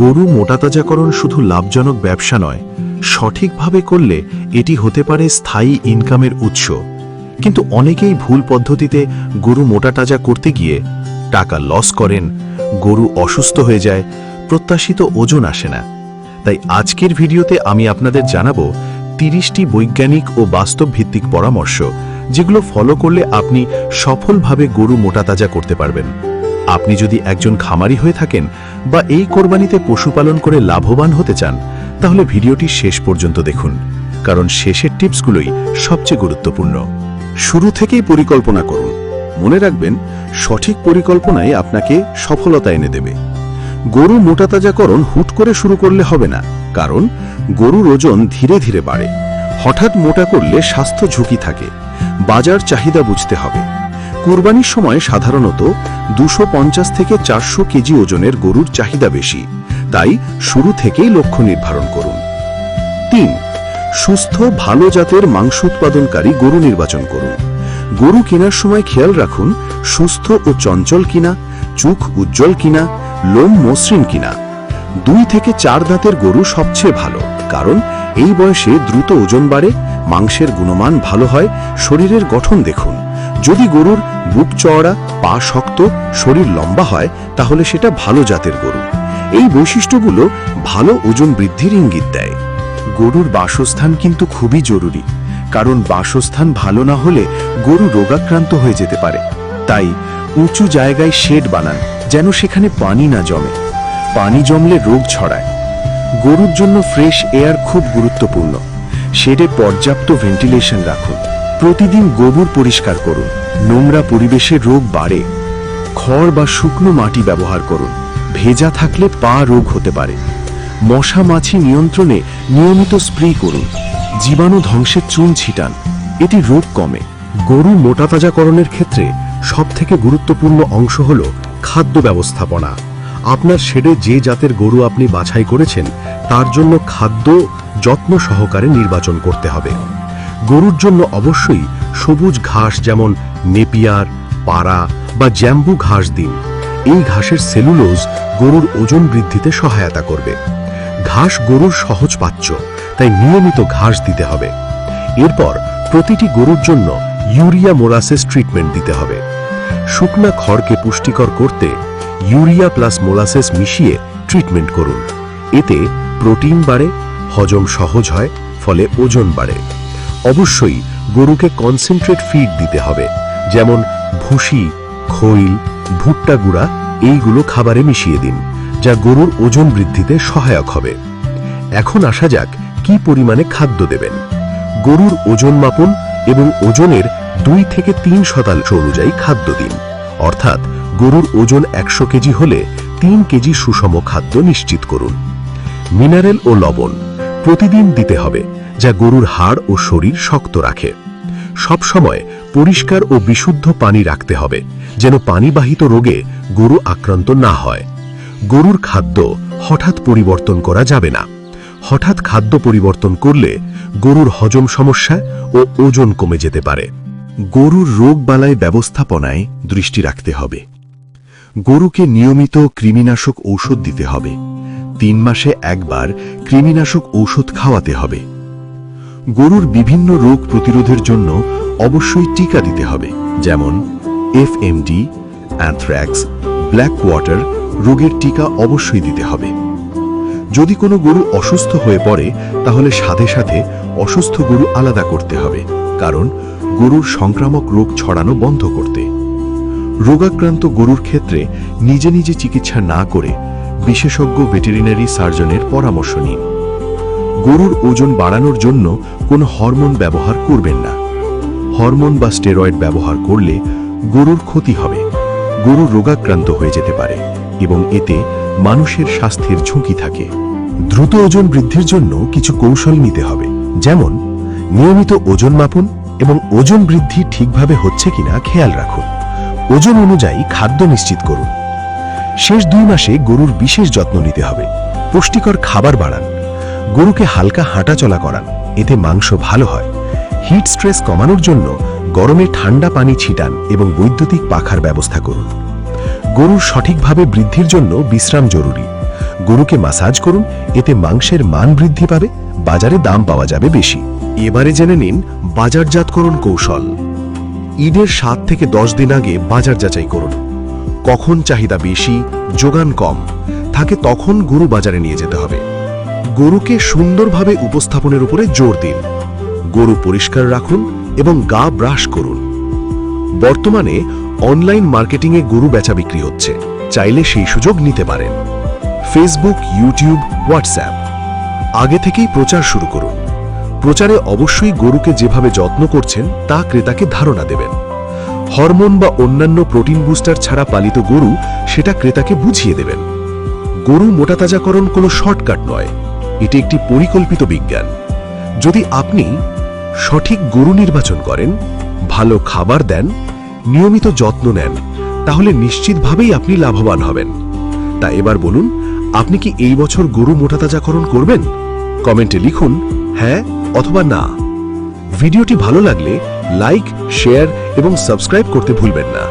গরু মোটাতাজাকরণ শুধু লাভজনক ব্যবসা নয়, সঠিকভাবে করলে এটি হতে পারে স্থায়ী ইনকামের উৎস। কিন্তু অনেকেই ভুল পদ্ধতিতে গরু মোটাতাজা করতে গিয়ে টাকা লস করেন, গরু অসুস্থ হয়ে যায়, প্রত্যাশিত ওজন আসে না। তাই আজকের ভিডিওতে আমি আপনাদের জানাবো 30টি বৈজ্ঞানিক ও বাস্তব ভিত্তিক পরামর্শ, যেগুলো ফলো করলে আপনি সফলভাবে গরু মোটাতাজা করতে পারবেন। আপনি যদি একজন খামারি হয়ে থাকেন বা এই কোরবানিতে পশুপালন করে লাভবান হতে চান, তাহলে ভিডিওটি শেষ পর্যন্ত দেখুন, কারণ শেষের টিপসগুলোই সবচেয়ে গুরুত্বপূর্ণ। শুরু থেকেই পরিকল্পনা করুন। মনে রাখবেন, সঠিক পরিকল্পনাই আপনাকে সফলতা এনে দেবে। গরু মোটাতাজাকরণ হুট করে শুরু করলে হবে না, কারণ গরুর ওজন ধীরে ধীরে বাড়ে। হঠাৎ মোটা করলে স্বাস্থ্য ঝুঁকি থাকে। বাজার চাহিদা বুঝতে হবে। কুরবানির সময় সাধারণত 250 থেকে 400 কেজি ওজনের গরুর চাহিদা বেশি, তাই শুরু থেকেই লক্ষ্য নির্ধারণ করুন। 3. সুস্থ ভালো জাতের মাংস উৎপাদনকারী গরু নির্বাচন করুন। গরু কেনার সময় খেয়াল রাখুন সুস্থ ও চঞ্চল কিনা, চোখ উজ্জ্বল কিনা, লোম মসৃণ কিনা। 2 থেকে 4 দাঁতের গরু সবচেয়ে ভালো, কারণ এই বয়সে দ্রুত ওজন বাড়ে, মাংসের গুণমান ভালো হয়। শরীরের গঠন দেখুন। যদি গরুর বুক চওড়া, পা শক্ত, শরীর লম্বা হয়, তাহলে সেটা ভালো জাতের গরু। এই বৈশিষ্ট্যগুলো ভালো ওজন বৃদ্ধির ইঙ্গিত দেয়। গরুর বাসস্থান কিন্তু খুবই জরুরি, কারণ বাসস্থান ভালো না হলে গরু রোগাক্রান্ত হয়ে যেতে পারে। তাই উঁচু জায়গায় শেড বানান, যেন সেখানে পানি না জমে। পানি জমলে রোগ ছড়ায়। গরুর জন্য ফ্রেশ এয়ার খুব গুরুত্বপূর্ণ। শেডে পর্যাপ্ত ভেন্টিলেশন রাখুন। প্রতিদিন গোবর পরিষ্কার করুন, নোংরা পরিবেশে রোগ বাড়ে। খড় বা শুকনো মাটি ব্যবহার করুন, ভেজা থাকলে পা রোগ হতে পারে। মশা মাছি নিয়ন্ত্রণে নিয়মিত স্প্রে করুন। জীবাণু ধ্বংসের চুন ছিটান, এটি রোগ কমে। গরু মোটাতাজাকরণের ক্ষেত্রে সবথেকে গুরুত্বপূর্ণ অংশ হল খাদ্য ব্যবস্থাপনা। আপনার শেডে যে জাতের গরু আপনি বাছাই করেছেন, তার জন্য খাদ্য যত্ন সহকারে নির্বাচন করতে হবে। গরুর জন্য অবশ্যই সবুজ ঘাস, যেমন নেপিয়ার, পাড়া বা জ্যাম্বু ঘাস দিন। এই ঘাসের সেলুলোজ গরুর ওজন বৃদ্ধিতে সহায়তা করবে। ঘাস গরুর সহজ পাচ্য, তাই নিয়মিত ঘাস দিতে হবে। এরপর প্রতিটি গরুর জন্য ইউরিয়া মোলাসেস ট্রিটমেন্ট দিতে হবে। শুকনা খড়কে পুষ্টিকর করতে ইউরিয়া প্লাস মোলাসেস মিশিয়ে ট্রিটমেন্ট করুন। এতে প্রোটিন বাড়ে, হজম সহজ হয়, ফলে ওজন বাড়ে। অবশ্যই গরুকে কনসেন্ট্রেট ফিড দিতে হবে, যেমন ভুসি, খৈল, ভুট্টা গুঁড়া। এইগুলো খাবারে মিশিয়ে দিন, যা গরুর ওজন বৃদ্ধিতে সহায়ক হবে। এখন আসা যাক কি পরিমাণে খাদ্য দেবেন। গরুর ওজন মাপুন এবং ওজনের 2 থেকে 3% অনুযায়ী খাদ্য দিন। অর্থাৎ গরুর ওজন 100 কেজি হলে 3 কেজি সুষম খাদ্য নিশ্চিত করুন। মিনারেল ও লবণ প্রতিদিন দিতে হবে, যা গরুর হাড় ও শরীর শক্ত রাখে। সব সময় পরিষ্কার ও বিশুদ্ধ পানি রাখতে হবে, যেন পানিবাহিত রোগে গরু আক্রান্ত না হয়। গরুর খাদ্য হঠাৎ পরিবর্তন করা যাবে না। হঠাৎ খাদ্য পরিবর্তন করলে গরুর হজম সমস্যা ও ওজন কমে যেতে পারে। গরুর রোগবালাই ব্যবস্থাপনায় দৃষ্টি রাখতে হবে। গরুকে নিয়মিত কৃমিনাশক ঔষধ দিতে হবে। 3 মাসে একবার কৃমিনাশক ঔষধ খাওয়াতে হবে। গরুর বিভিন্ন রোগ প্রতিরোধের জন্য অবশ্যই টিকা দিতে হবে, যেমন এফএমডি, অ্যানথ্রাক্স, ব্ল্যাক কোয়ার্টার রোগের টিকা অবশ্যই দিতে হবে। যদি কোনো গরু অসুস্থ হয়ে পড়ে, তাহলে সাথে সাথে অসুস্থ গরু আলাদা করতে হবে, কারণ গরুর সংক্রামক রোগ ছড়ানো বন্ধ করতে। রোগাক্রান্ত গরুর ক্ষেত্রে নিজে নিজে চিকিৎসা না করে বিশেষজ্ঞ ভেটেরিনারি সার্জনের পরামর্শ নিন। গরুর ওজন বাড়ানোর জন্য কোনো হরমোন ব্যবহার করবেন না। হরমোন বা স্টেরয়েড ব্যবহার করলে গরুর ক্ষতি হবে। গরু রোগাক্রান্ত হয়ে যেতে পারে এবং এতে মানুষের স্বাস্থ্যের ঝুঁকি থাকে। দ্রুত ওজন বৃদ্ধির জন্য কিছু কৌশল নিতে হবে, যেমন নিয়মিত ওজন মাপুন এবং ওজন বৃদ্ধি ঠিকভাবে হচ্ছে কিনা খেয়াল রাখুন। ওজন অনুযায়ী খাদ্য নিশ্চিত করুন। শেষ 2 মাসে গরুর বিশেষ যত্ন নিতে হবে। পুষ্টিকর খাবার বাড়ান। গরুকে হালকা হাঁটাচলা করান, এতে মাংস ভালো হয়। হিট স্ট্রেস কমানোর জন্য গরমে ঠান্ডা পানি ছিটান এবং বৈদ্যুতিক পাখার ব্যবস্থা করুন। গরুর সঠিকভাবে বৃদ্ধির জন্য বিশ্রাম জরুরি। গরুকে ম্যাসাজ করুন, এতে মাংসের মান বৃদ্ধি পাবে, বাজারে দাম পাওয়া যাবে বেশি। এবারে জেনে নিন বাজারজাতকরণ কৌশল। ঈদের 7 থেকে 10 দিন আগে বাজার যাচাই করুন। কখন চাহিদা বেশি, যোগান কম থাকে তখন গরু বাজারে নিয়ে যেতে হবে। গরুকে সুন্দরভাবে উপস্থাপনের উপরে জোর দিন। গরু পরিষ্কার রাখুন এবং গা ব্রাশ করুন। বর্তমানে অনলাইন মার্কেটিংয়ে গরু বেচা বিক্রি হচ্ছে, চাইলে সেই সুযোগ নিতে পারেন। ফেসবুক, ইউটিউব, হোয়াটসঅ্যাপ আগে থেকেই প্রচার শুরু করুন। প্রচারে অবশ্যই গরুকে যেভাবে যত্ন করছেন তা ক্রেতাকে ধারণা দেবেন। হরমোন বা অন্যান্য প্রোটিন বুস্টার ছাড়া পালিত গরু সেটা ক্রেতাকে বুঝিয়ে দেবেন। গরু মোটাতাজাকরণ কোনো শর্টকাট নয়, এটি একটি পরিকল্পিত বিজ্ঞান। যদি আপনি সঠিক গরু নির্বাচন করেন, ভালো খাবার দেন, নিয়মিত যত্ন নেন, তাহলে নিশ্চিতভাবেই আপনি লাভবান হবেন। তা এবার বলুন, আপনি কি এই বছর গরু মোটাতাজাকরণ করবেন? কমেন্টে লিখুন হ্যাঁ অথবা না। ভিডিওটি ভালো লাগলে লাইক, শেয়ার এবং সাবস্ক্রাইব করতে ভুলবেন না।